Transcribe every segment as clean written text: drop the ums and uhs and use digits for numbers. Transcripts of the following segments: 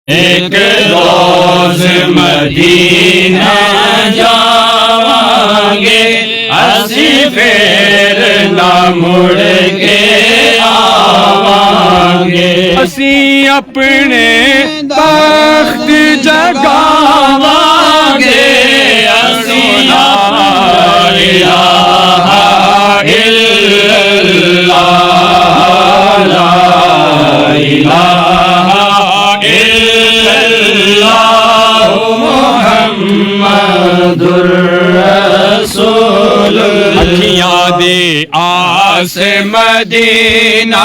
ایک روز مدینہ جاواں گے اسی پھر نہ مڑ کے آواں گے اسی اپنے تخت جگاواں گے اسی لا الہ الا اللہ لا الہ محمد الرسول اکھیاں دے آس مدینہ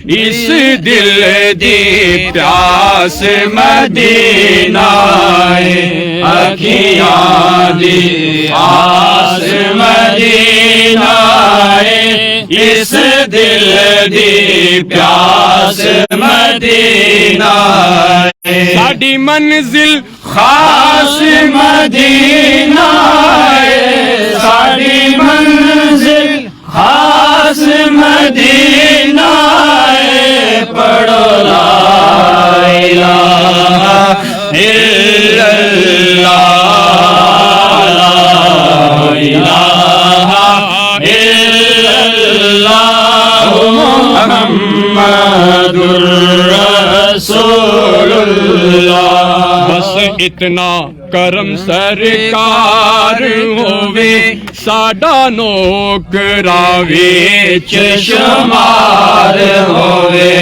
اس دل دی پیاس مدینہ اکھیاں دی آس مدینہ اس دل دی پیاس مدینہ ساڈی منزل خاص مدینہ ساڈی منزل خاص مدینہ پڑھو لا الہ الا اللہ لا الہ الا اللہ محمد الرسول اللہ بس اتنا کرم سرکار ہووے ساڈا نوکرا وچ شمار ہووے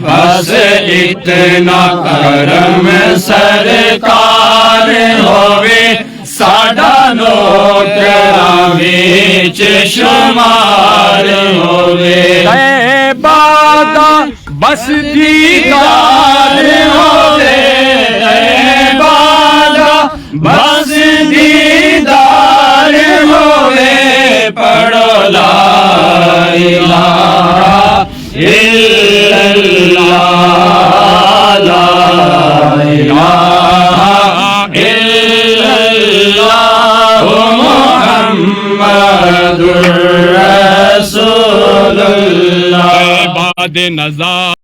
بس اتنا کرم سرکار ہووے ساڈا نوکرا وچ شمار ہووے عبادہ بس دیدار ہووے عبادہ بس دیدار ہووے پڑھو لا الہ الا اللہ لا الہ الا اللہ محمد الرسول اللہ عباد نظار